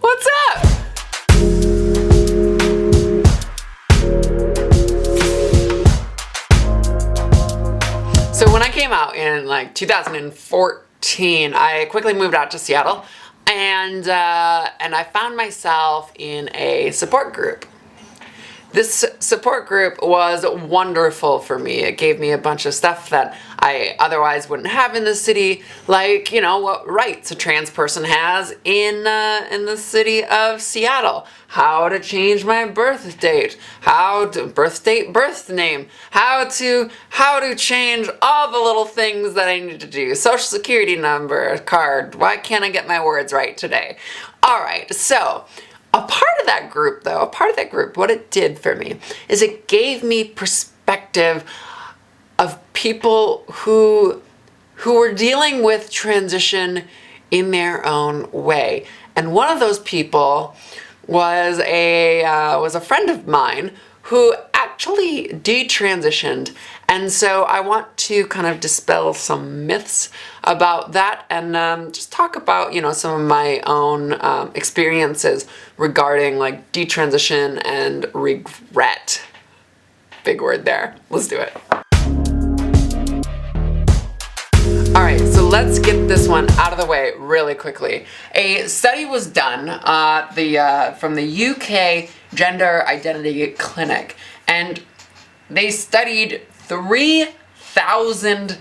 What's up? So when I came out in like 2014, I quickly moved out to Seattle, and I found myself in a support group. This support group was wonderful for me. It gave me a bunch of stuff that I otherwise wouldn't have in the city, like, you know, what rights a trans person has in the city of Seattle, how to change my birth date, birth name, how to change all the little things that I need to do, social security number, card. Why can't I get my words right today? All right, so a part of that group, what it did for me is it gave me perspective of people who were dealing with transition in their own way. And one of those people was a friend of mine who actually detransitioned. And so I want to kind of dispel some myths about that and just talk about, you know, some of my own experiences regarding like detransition and regret. Big word there. Let's do it. All right, so let's get this one out of the way really quickly. A study was done from the UK Gender Identity Clinic, and they studied 3,000,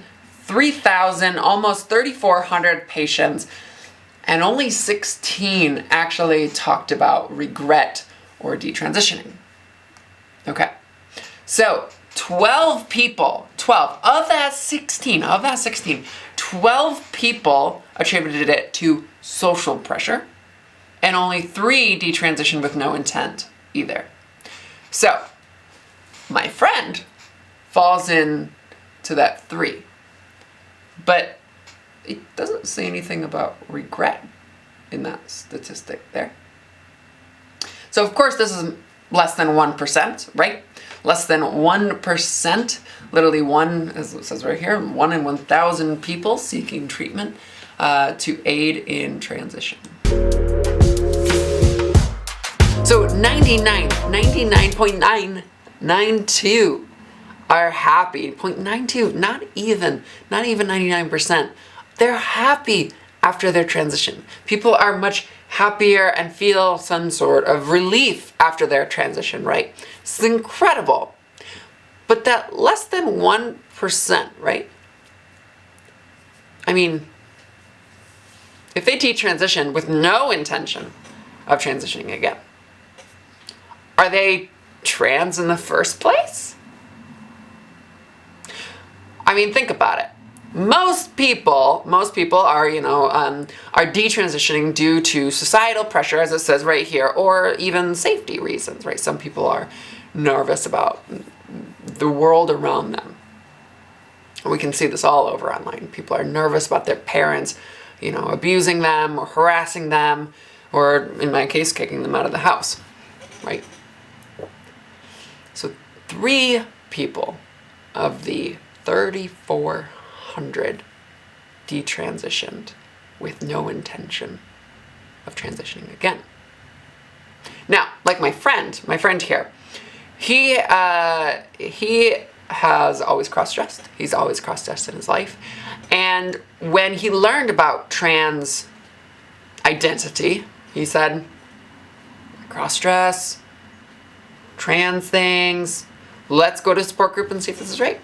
almost 3,400 patients, and only 16 actually talked about regret or detransitioning. Okay, so 12 of that 16, 12 people attributed it to social pressure, and only 3 detransitioned with no intent either. So, my friend falls into that 3, but it doesn't say anything about regret in that statistic there. So, of course, this is less than 1%, right? Less than 1%, literally one, as it says right here, 1 in 1,000 people seeking treatment to aid in transition. So 99.992 are happy. 0.92, not even 99%. They're happy after their transition. People are much happier and feel some sort of relief after their transition, right? It's incredible. But that less than 1%, right? I mean, if they detransition with no intention of transitioning again, are they trans in the first place? I mean, think about it. Most people are, are detransitioning due to societal pressure, as it says right here, or even safety reasons, right? Some people are nervous about the world around them. We can see this all over online. People are nervous about their parents, abusing them or harassing them, or in my case, kicking them out of the house, right? So 3 people of the 3,400 detransitioned with no intention of transitioning again. Now, like my friend here, he has always cross-dressed. He's always cross-dressed in his life. And when he learned about trans identity, he said, cross-dress, trans things, let's go to a support group and see if this is right.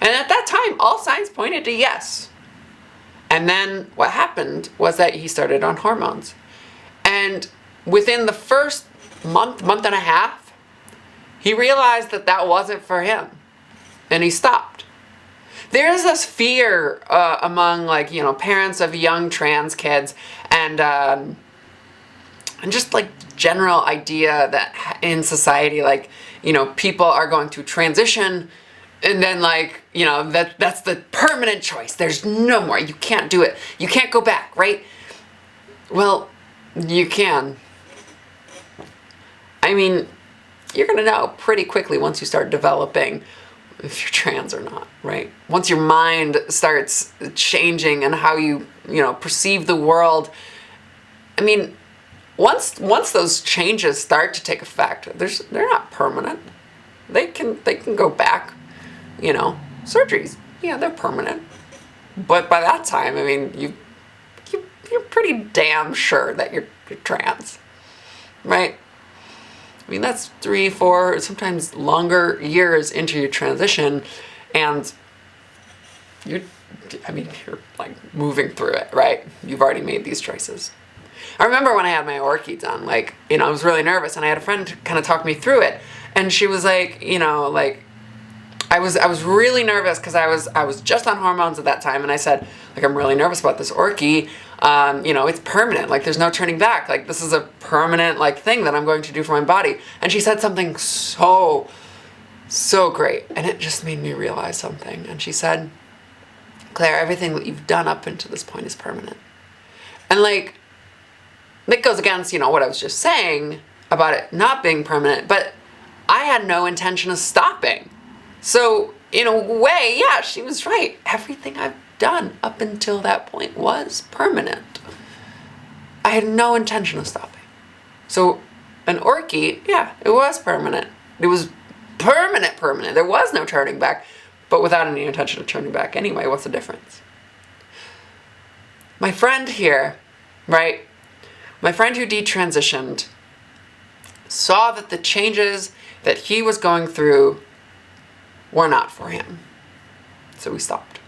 And at that time, all signs pointed to yes. And then what happened was that he started on hormones. And within the first month and a half, he realized that that wasn't for him. And he stopped. There is this fear among parents of young trans kids and just like general idea that in society, people are going to transition and then that's the permanent choice. There's no more. You can't do it. You can't go back, right? Well, you can. I mean, you're going to know pretty quickly once you start developing if you're trans or not, right? Once your mind starts changing and how you perceive the world. I mean, once those changes start to take effect, they're not permanent. They can go back, surgeries. Yeah, they're permanent. But by that time, I mean, you're pretty damn sure that you're trans, right? I mean, that's 3, 4, sometimes longer years into your transition, and you're like moving through it, right? You've already made these choices. I remember when I had my orchi done, like, I was really nervous, and I had a friend kind of talk me through it, and she was like, like, I was really nervous because I was just on hormones at that time, and I said, like, I'm really nervous about this orchi. It's permanent. Like, there's no turning back. Like, this is a permanent, like, thing that I'm going to do for my body. And she said something so great, and it just made me realize something. And she said, Claire, everything that you've done up until this point is permanent. And, like, that goes against, what I was just saying about it not being permanent, but I had no intention of stopping. So, in a way, yeah, she was right. Everything I've done up until that point was permanent. I had no intention of stopping. So, an orchi, yeah, it was permanent. It was permanent. There was no turning back, but without any intention of turning back anyway. What's the difference? My friend here, right? My friend who detransitioned saw that the changes that he was going through were not for him. So he stopped.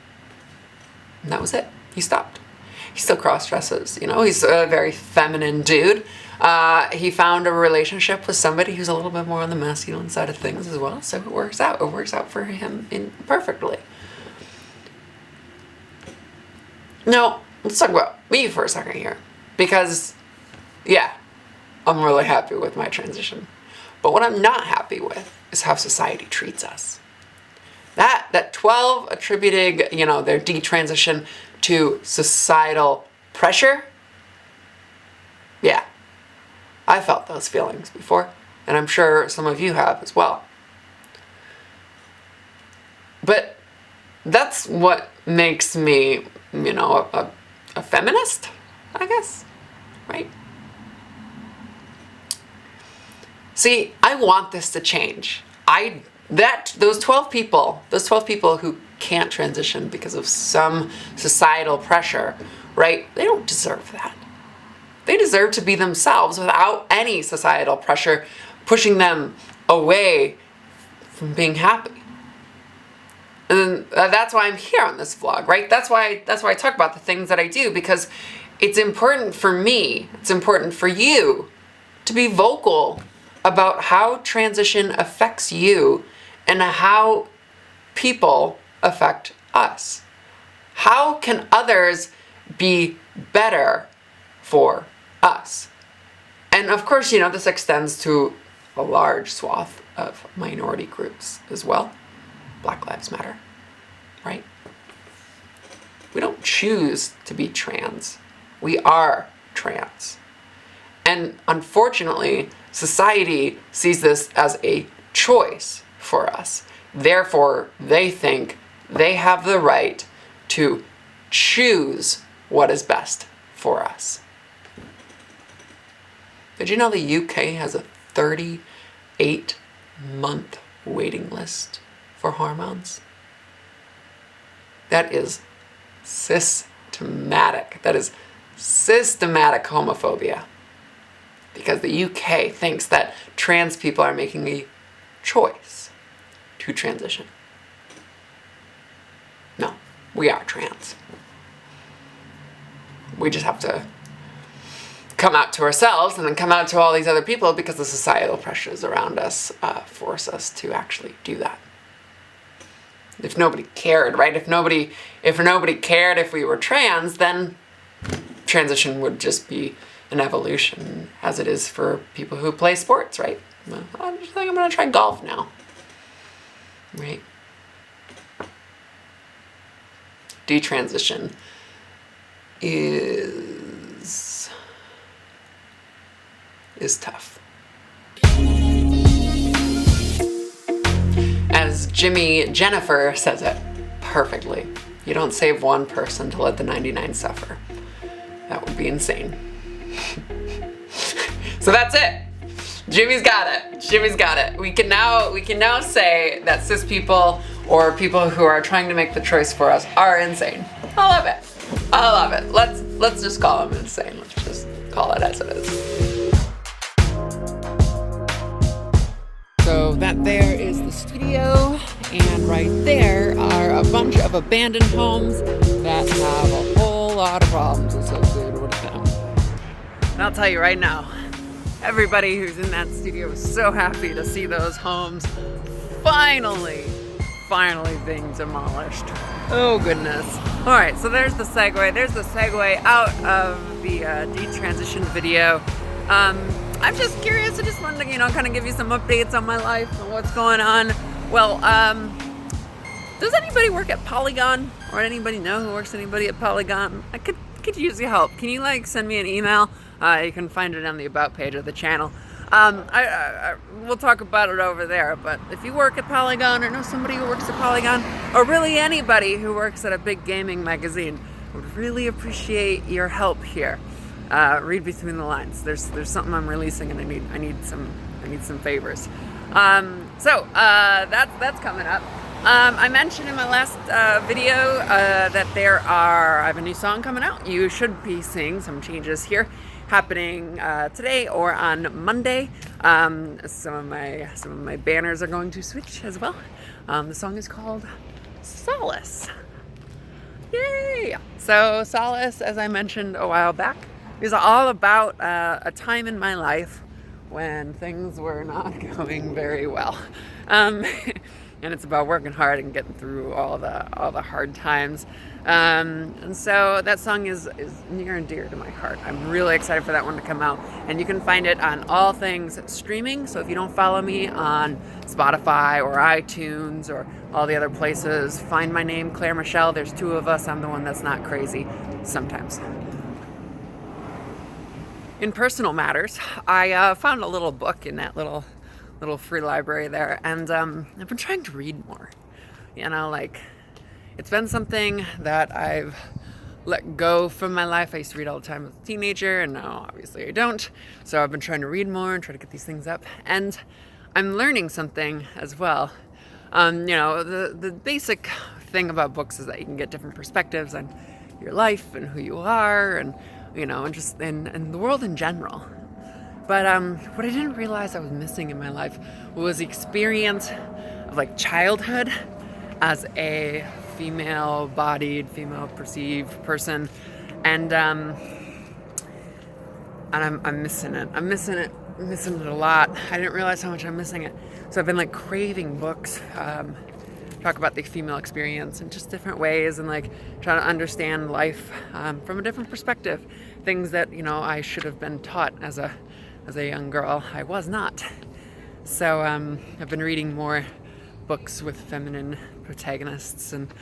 And that was it. He stopped. He still cross-dresses, he's a very feminine dude. He found a relationship with somebody who's a little bit more on the masculine side of things as well, so it works out. It works out for him perfectly. Now, let's talk about me for a second here. Because, yeah, I'm really happy with my transition. But what I'm not happy with is how society treats us. That 12 attributing, their detransition to societal pressure. Yeah, I felt those feelings before, and I'm sure some of you have as well. But that's what makes me, a feminist, I guess, right? See, I want this to change. Those 12 people who can't transition because of some societal pressure, right? They don't deserve that. They deserve to be themselves without any societal pressure pushing them away from being happy. And that's why I'm here on this vlog, right? That's why I talk about the things that I do, because it's important for me, it's important for you to be vocal about how transition affects you and how people affect us. How can others be better for us? And of course, this extends to a large swath of minority groups as well. Black Lives Matter, right? We don't choose to be trans. We are trans. And unfortunately, society sees this as a choice for us. Therefore, they think they have the right to choose what is best for us. Did you know the UK has a 38-month waiting list for hormones? That is systematic. That is systematic homophobia. Because the UK thinks that trans people are making a choice to transition. No, we are trans. We just have to come out to ourselves and then come out to all these other people because the societal pressures around us force us to actually do that. If nobody cared, right? If nobody cared if we were trans, then transition would just be an evolution, as it is for people who play sports, right? Well, I'm just like, I'm gonna try golf now, right? Detransition is tough. As Jimmy Jennifer says it perfectly, you don't save one person to let the 99 suffer. That would be insane. So that's it. Jimmy's got it. Jimmy's got it. We can now say that cis people or people who are trying to make the choice for us are insane. I love it. I love it. Let's just call them insane. Let's just call it as it is. So that there is the studio, and right there are a bunch of abandoned homes that have a whole lot of problems associated with them. And I'll tell you right now, everybody who's in that studio is so happy to see those homes finally being demolished. Oh goodness. All right, so there's the segue. There's the segue out of the detransition video. I'm just curious. I just wanted to, kind of give you some updates on my life and what's going on. Well, does anybody work at Polygon, or anybody know who works anybody at Polygon? I could use your help. Can you send me an email? You can find it on the about page of the channel. We'll talk about it over there, but if you work at Polygon or know somebody who works at Polygon, or really anybody who works at a big gaming magazine, I would really appreciate your help here. Read between the lines. There's something I'm releasing, and I need some favors. So that's coming up. I mentioned in my last video that I have a new song coming out. You should be seeing some changes here happening today or on Monday. Some of my banners are going to switch as well. The song is called Solace. Yay! So Solace, as I mentioned a while back, is all about a time in my life when things were not going very well. And it's about working hard and getting through all the hard times. And so that song is near and dear to my heart. I'm really excited for that one to come out. And you can find it on all things streaming. So if you don't follow me on Spotify or iTunes or all the other places, find my name, Claire Michelle. There's two of us. I'm the one that's not crazy sometimes. In personal matters, I found a little book in that little free library there, and I've been trying to read more. It's been something that I've let go from my life. I used to read all the time as a teenager, and now obviously I don't. So I've been trying to read more and try to get these things up, and I'm learning something as well. The basic thing about books is that you can get different perspectives on your life and who you are, and and just in the world in general. But what I didn't realize I was missing in my life was the experience of childhood as a female-bodied, female-perceived person, and I'm missing it. I'm missing it a lot. I didn't realize how much I'm missing it. So I've been craving books. Talk about the female experience in just different ways, and try to understand life from a different perspective. Things that I should have been taught as a young girl. I was not. So I've been reading more books with feminine protagonists and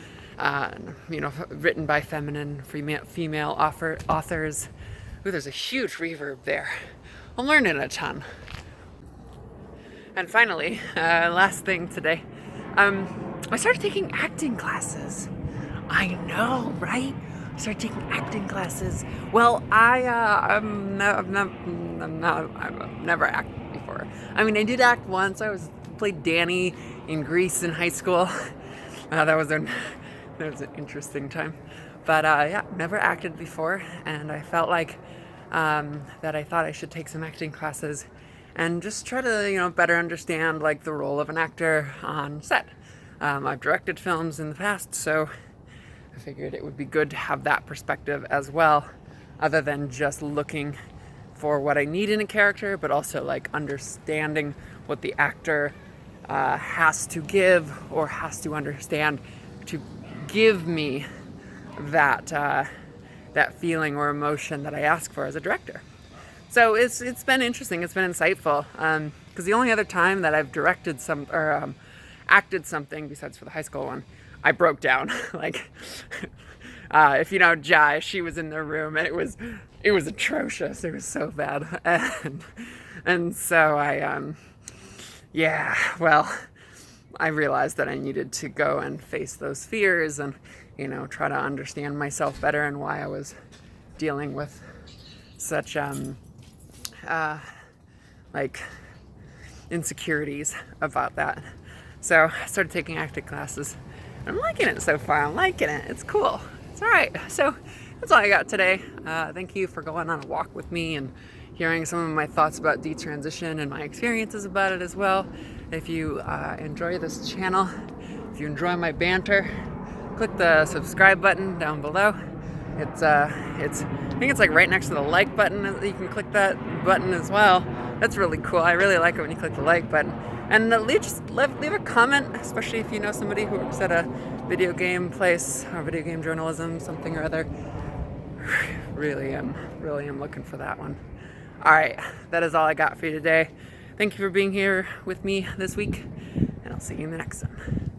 written by feminine female authors. Ooh, there's a huge reverb there. I'm learning a ton. And finally, last thing today. I started taking acting classes. I know, right? I started taking acting classes. Well, I've never acted before. I mean, I did act once. I played Danny in Grease in high school. That was an interesting time. But never acted before, and I felt that I thought I should take some acting classes and just try to better understand the role of an actor on set. I've directed films in the past, so I figured it would be good to have that perspective as well, other than just looking for what I need in a character, but also understanding what the actor has to give or has to understand to give me that feeling or emotion that I ask for as a director. So it's been interesting. It's been insightful, because the only other time that I've directed acted something besides for the high school one, I broke down. If you know Jai, she was in the room, and it was atrocious. It was so bad, and so I realized that I needed to go and face those fears and try to understand myself better and why I was dealing with such like insecurities about that. So I started taking acting classes. I'm liking it so far. I'm liking it. It's cool. It's all right. So that's all I got today. Thank you for going on a walk with me and hearing some of my thoughts about detransition and my experiences about it as well. If you enjoy this channel, if you enjoy my banter, click the subscribe button down below. I think it's like right next to the like button. You can click that button as well. That's really cool. I really like it when you click the like button. And leave a comment, especially if you know somebody who works at a video game place or video game journalism, something or other. Really am looking for that one. All right, that is all I got for you today. Thank you for being here with me this week, and I'll see you in the next one.